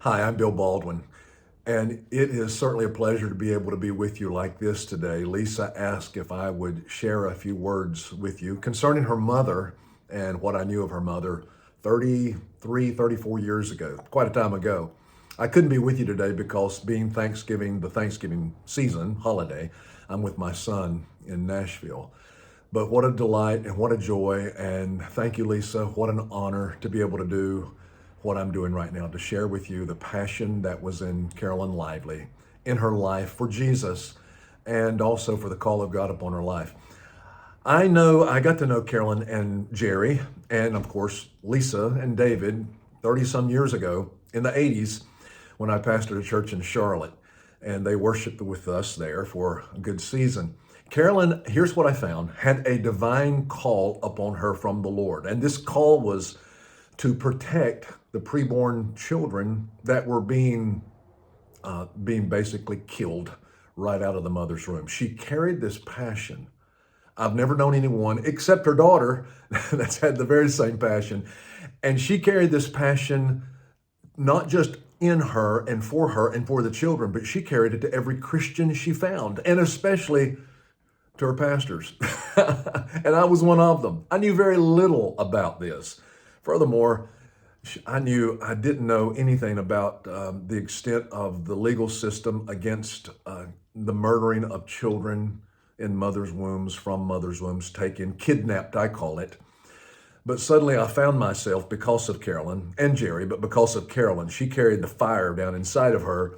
Hi, I'm Bill Baldwin, and it is certainly a pleasure to be able to be with you like this today. Lisa asked if I would share a few words with you concerning her mother and what I knew of her mother 33, 34 years ago, quite a time ago. I couldn't be with you today because being Thanksgiving, the Thanksgiving season holiday, I'm with my son in Nashville. But what a delight and what a joy. And thank you, Lisa. What an honor to be able to do what I'm doing right now, to share with you the passion that was in Carolyn Lively, in her life for Jesus, and also for the call of God upon her life. I got to know Carolyn and Jerry, and of course, Lisa and David 30 some years ago in the 80s when I pastored a church in Charlotte, and they worshiped with us there for a good season. Carolyn, here's what I found, had a divine call upon her from the Lord. And this call was to protect the preborn children that were being basically killed right out of the mother's womb. She carried this passion. I've never known anyone except her daughter that's had the very same passion. And she carried this passion not just in her and for the children, but she carried it to every Christian she found, and especially to her pastors. And I was one of them. I knew very little about this. Furthermore, I didn't know anything about the extent of the legal system against the murdering of children in mothers' wombs, from mothers' wombs, taken, kidnapped, I call it. But suddenly I found myself, because of Carolyn and Jerry, but because of Carolyn, she carried the fire down inside of her.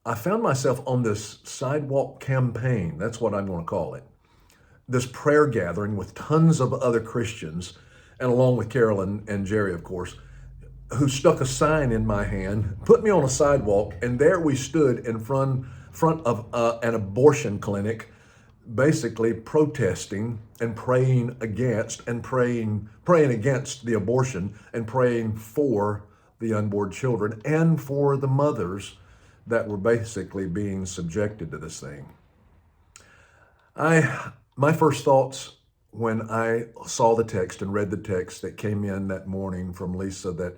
I found myself on this sidewalk campaign, that's what I'm going to call it, this prayer gathering with tons of other Christians, and along with Carolyn and Jerry, of course, who stuck a sign in my hand, put me on a sidewalk, and there we stood in front of an abortion clinic, basically protesting and praying against the abortion and praying for the unborn children and for the mothers that were basically being subjected to this thing. My first thoughts when I saw the text and read the text that came in that morning from Lisa that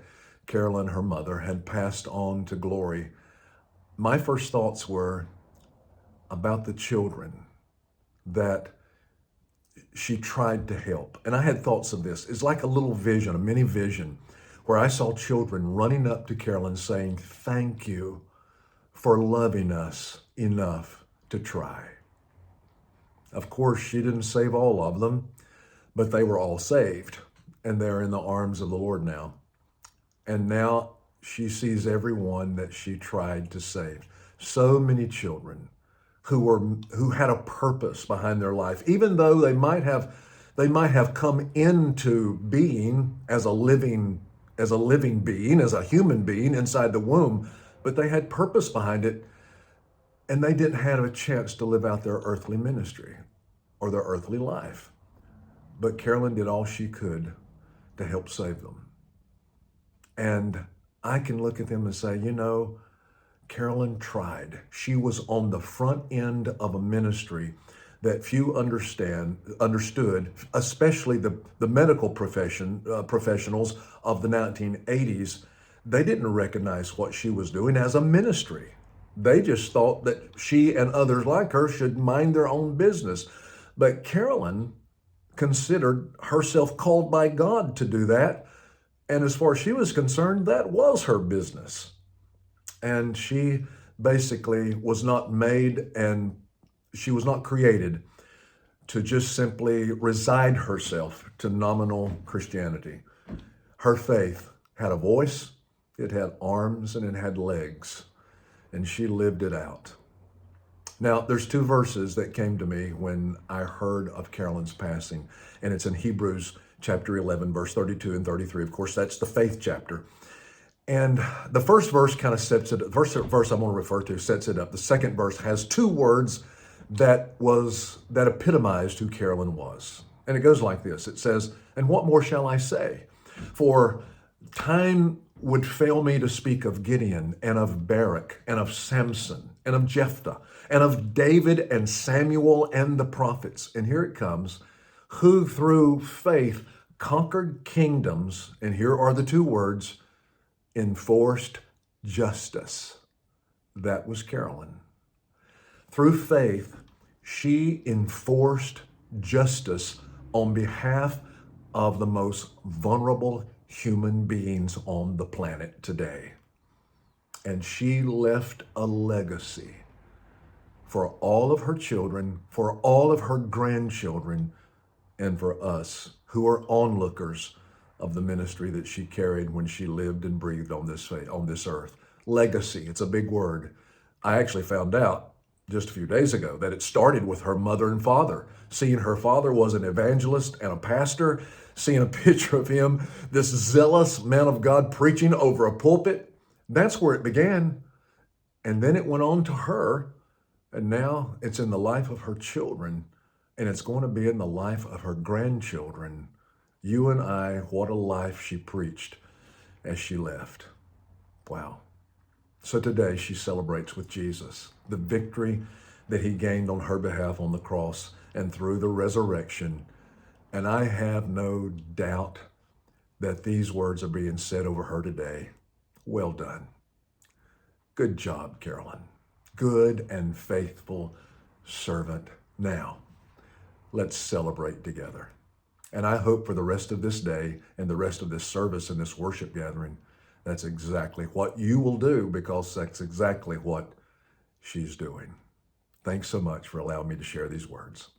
Carolyn, her mother, had passed on to glory, my first thoughts were about the children that she tried to help. And I had thoughts of this. It's like a little vision, a mini vision, where I saw children running up to Carolyn saying, "Thank you for loving us enough to try." Of course, she didn't save all of them, but they were all saved, and they're in the arms of the Lord now. And now she sees everyone that she tried to save. So many children who had a purpose behind their life, even though they might have come into being as a living being, as a human being inside the womb, but they had purpose behind it, and they didn't have a chance to live out their earthly ministry or their earthly life. But Carolyn did all she could to help save them. And I can look at them and say, Carolyn tried. She was on the front end of a ministry that few understood, especially the medical professionals of the 1980s. They didn't recognize what she was doing as a ministry. They just thought that she and others like her should mind their own business. But Carolyn considered herself called by God to do that. And as far as she was concerned, that was her business. And she basically was not made, and she was not created to just simply resign herself to nominal Christianity. Her faith had a voice, it had arms, and it had legs, and she lived it out. Now, there's two verses that came to me when I heard of Carolyn's passing, and it's in Hebrews chapter 11, verse 32 and 33. Of course, that's the faith chapter. And the first verse kind of sets it up. The first verse I'm going to refer to sets it up. The second verse has two words that epitomized who Carolyn was. And it goes like this. It says, "And what more shall I say? For time would fail me to speak of Gideon and of Barak and of Samson and of Jephthah and of David and Samuel and the prophets." And here it comes. "Who through faith conquered kingdoms," and here are the two words, "enforced justice. That was Carolyn. Through faith, she enforced justice on behalf of the most vulnerable human beings on the planet today. And she left a legacy for all of her children, for all of her grandchildren, and for us who are onlookers of the ministry that she carried when she lived and breathed on this earth. Legacy, it's a big word. I actually found out just a few days ago that it started with her mother and father. Seeing her father was an evangelist and a pastor, seeing a picture of him, this zealous man of God preaching over a pulpit, that's where it began. And then it went on to her, and now it's in the life of her children, and it's going to be in the life of her grandchildren. You and I, what a life she preached as she left. Wow. So today she celebrates with Jesus the victory that he gained on her behalf on the cross and through the resurrection. And I have no doubt that these words are being said over her today. Well done. Good job, Carolyn. Good and faithful servant. Now, let's celebrate together. And I hope for the rest of this day and the rest of this service and this worship gathering, that's exactly what you will do, because that's exactly what she's doing. Thanks so much for allowing me to share these words.